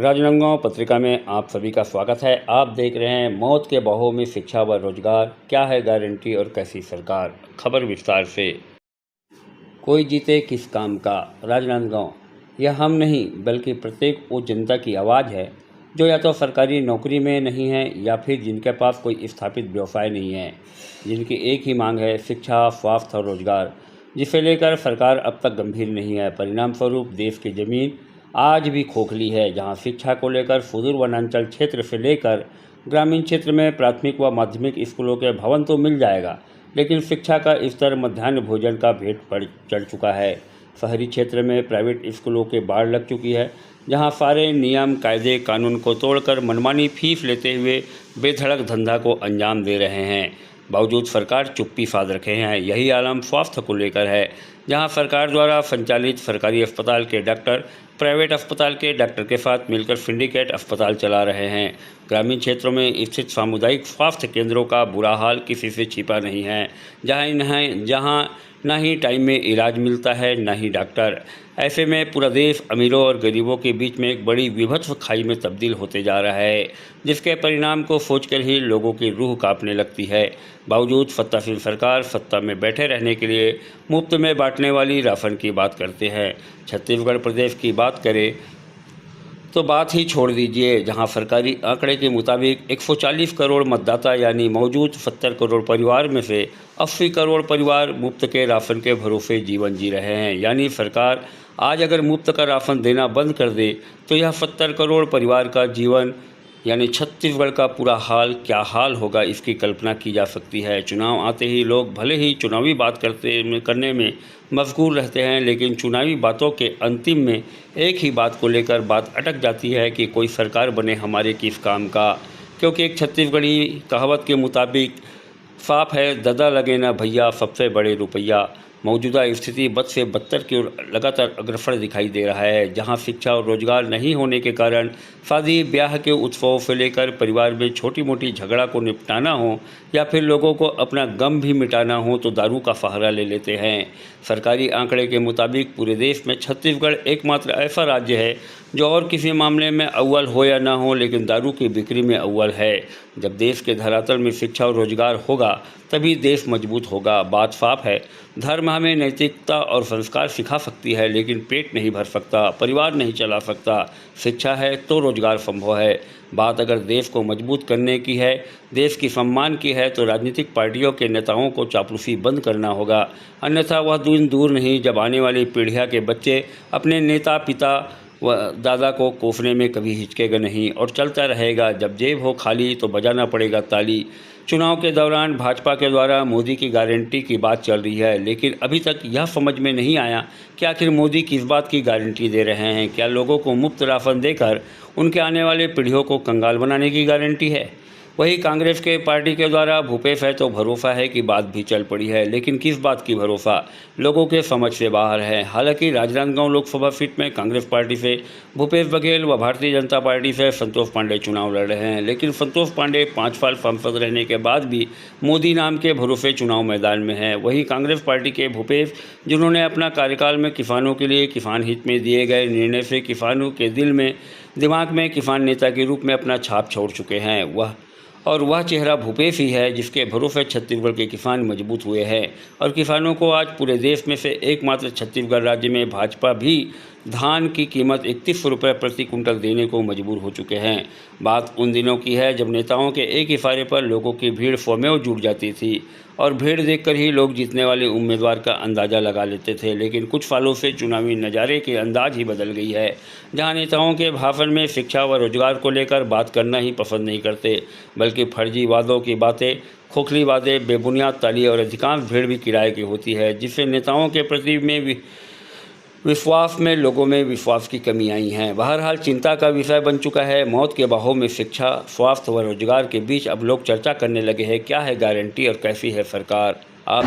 राजनांदगांव पत्रिका में आप सभी का स्वागत है। आप देख रहे हैं मौत के बहाव में शिक्षा व रोजगार, क्या है गारंटी और कैसी सरकार। खबर विस्तार से। कोई जीते किस काम का। राजनांदगांव, यह हम नहीं बल्कि प्रत्येक वो जनता की आवाज़ है जो या तो सरकारी नौकरी में नहीं है या फिर जिनके पास कोई स्थापित व्यवसाय नहीं है, जिनकी एक ही मांग है शिक्षा, स्वास्थ्य और रोजगार, जिसे लेकर सरकार अब तक गंभीर नहीं है। परिणाम स्वरूप देश की ज़मीन आज भी खोखली है, जहां शिक्षा को लेकर सुदूर वनांचल क्षेत्र से लेकर ग्रामीण क्षेत्र में प्राथमिक व माध्यमिक स्कूलों के भवन तो मिल जाएगा, लेकिन शिक्षा का स्तर मध्याह्न भोजन का भेंट पर चढ़ चुका है। शहरी क्षेत्र में प्राइवेट स्कूलों के बाढ़ लग चुकी है, जहां सारे नियम कायदे कानून को तोड़कर मनमानी फीस लेते हुए बेधड़क धंधा को अंजाम दे रहे हैं। बावजूद सरकार चुप्पी साध रखे हैं। यही आलम स्वास्थ्य को लेकर है, जहां सरकार द्वारा संचालित सरकारी अस्पताल के डॉक्टर प्राइवेट अस्पताल के डॉक्टर के साथ मिलकर सिंडिकेट अस्पताल चला रहे हैं। ग्रामीण क्षेत्रों में स्थित सामुदायिक स्वास्थ्य केंद्रों का बुरा हाल किसी से छिपा नहीं है, जहां न ही टाइम में इलाज मिलता है न ही डॉक्टर। ऐसे में पूरा देश अमीरों और गरीबों के बीच में एक बड़ी विभत्स खाई में तब्दील होते जा रहा है, जिसके परिणाम को सोचकर ही लोगों की रूह कांपने लगती है। बावजूद सत्तासीन सरकार सत्ता में बैठे रहने के लिए मुफ्त में बांटने वाली राशन की बात करते हैं। छत्तीसगढ़ प्रदेश की बात करें तो बात ही छोड़ दीजिए, जहां सरकारी आंकड़े के मुताबिक 140 करोड़ मतदाता यानी मौजूद 70 करोड़ परिवार में से 80 करोड़ परिवार मुफ्त के राशन के भरोसे जीवन जी रहे हैं। यानी सरकार आज अगर मुफ्त का राशन देना बंद कर दे तो यह 70 करोड़ परिवार का जीवन यानी छत्तीसगढ़ का पूरा हाल क्या हाल होगा, इसकी कल्पना की जा सकती है। चुनाव आते ही लोग भले ही चुनावी बात करने में मशगूल रहते हैं, लेकिन चुनावी बातों के अंतिम में एक ही बात को लेकर बात अटक जाती है कि कोई सरकार बने हमारे किस काम का। क्योंकि एक छत्तीसगढ़ी कहावत के मुताबिक साफ है, ददा लगे ना भैया सबसे बड़े रुपया। मौजूदा स्थिति बद से बदतर की ओर लगातार अग्रसर दिखाई दे रहा है, जहां शिक्षा और रोजगार नहीं होने के कारण शादी ब्याह के उत्सवों से लेकर परिवार में छोटी मोटी झगड़ा को निपटाना हो या फिर लोगों को अपना गम भी मिटाना हो तो दारू का सहारा ले लेते हैं। सरकारी आंकड़े के मुताबिक पूरे देश में छत्तीसगढ़ एकमात्र ऐसा राज्य है जो और किसी मामले में अव्वल हो या ना हो, लेकिन दारू की बिक्री में अव्वल है। जब देश के धरातल में शिक्षा और रोजगार होगा तभी देश मजबूत होगा। बात साफ है, धर्म हमें नैतिकता और संस्कार सिखा सकती है, लेकिन पेट नहीं भर सकता, परिवार नहीं चला सकता। शिक्षा है तो रोजगार संभव है। बात अगर देश को मजबूत करने की है, देश की सम्मान की है, तो राजनीतिक पार्टियों के नेताओं को चापलूसी बंद करना होगा। अन्यथा वह दिन दूर नहीं जब आने वाली पीढ़ियाँ के बच्चे अपने नेता पिता व दादा को कोसने में कभी हिचकेगा नहीं और चलता रहेगा। जब जेब हो खाली तो बजाना पड़ेगा ताली। चुनाव के दौरान भाजपा के द्वारा मोदी की गारंटी की बात चल रही है, लेकिन अभी तक यह समझ में नहीं आया कि आखिर मोदी किस बात की गारंटी दे रहे हैं। क्या लोगों को मुफ्त राशन देकर उनके आने वाले पीढ़ियों को कंगाल बनाने की गारंटी है? वही कांग्रेस के पार्टी के द्वारा भूपेश है तो भरोसा है कि बात भी चल पड़ी है, लेकिन किस बात की भरोसा, लोगों के समझ से बाहर है। हालांकि राजनांदगांव लोकसभा सीट में कांग्रेस पार्टी से भूपेश बघेल व भारतीय जनता पार्टी से संतोष पांडे चुनाव लड़ रहे हैं, लेकिन संतोष पांडे 5 साल सांसद रहने के बाद भी मोदी नाम के भरोसे चुनाव मैदान में है। वहीं कांग्रेस पार्टी के भूपेश, जिन्होंने अपना कार्यकाल में किसानों के लिए किसान हित में दिए गए निर्णय से किसानों के दिमाग में किसान नेता के रूप में अपना छाप छोड़ चुके हैं, वह चेहरा भूपेश ही है, जिसके भरोसे छत्तीसगढ़ के किसान मजबूत हुए हैं। और किसानों को आज पूरे देश में से एकमात्र छत्तीसगढ़ राज्य में भाजपा भी धान की कीमत 31 रुपये प्रति कुंटल देने को मजबूर हो चुके हैं। बात उन दिनों की है जब नेताओं के एक इशारे पर लोगों की भीड़ स्वमेव जुट जाती थी और भीड़ देखकर ही लोग जीतने वाले उम्मीदवार का अंदाज़ा लगा लेते थे। लेकिन कुछ सालों से चुनावी नज़ारे के अंदाज ही बदल गई है, जहां नेताओं के भाषण में शिक्षा व रोजगार को लेकर बात करना ही पसंद नहीं करते, बल्कि फर्जी वादों की बातें, खोखली वादे, बेबुनियाद ताली और अधिकांश भीड़ भी किराए की होती है, जिससे नेताओं के प्रति विश्वास में लोगों में विश्वास की कमी आई है। बहरहाल चिंता का विषय बन चुका है। मौत के बहाव में शिक्षा, स्वास्थ्य व रोजगार के बीच अब लोग चर्चा करने लगे हैं, क्या है गारंटी और कैसी है सरकार। आप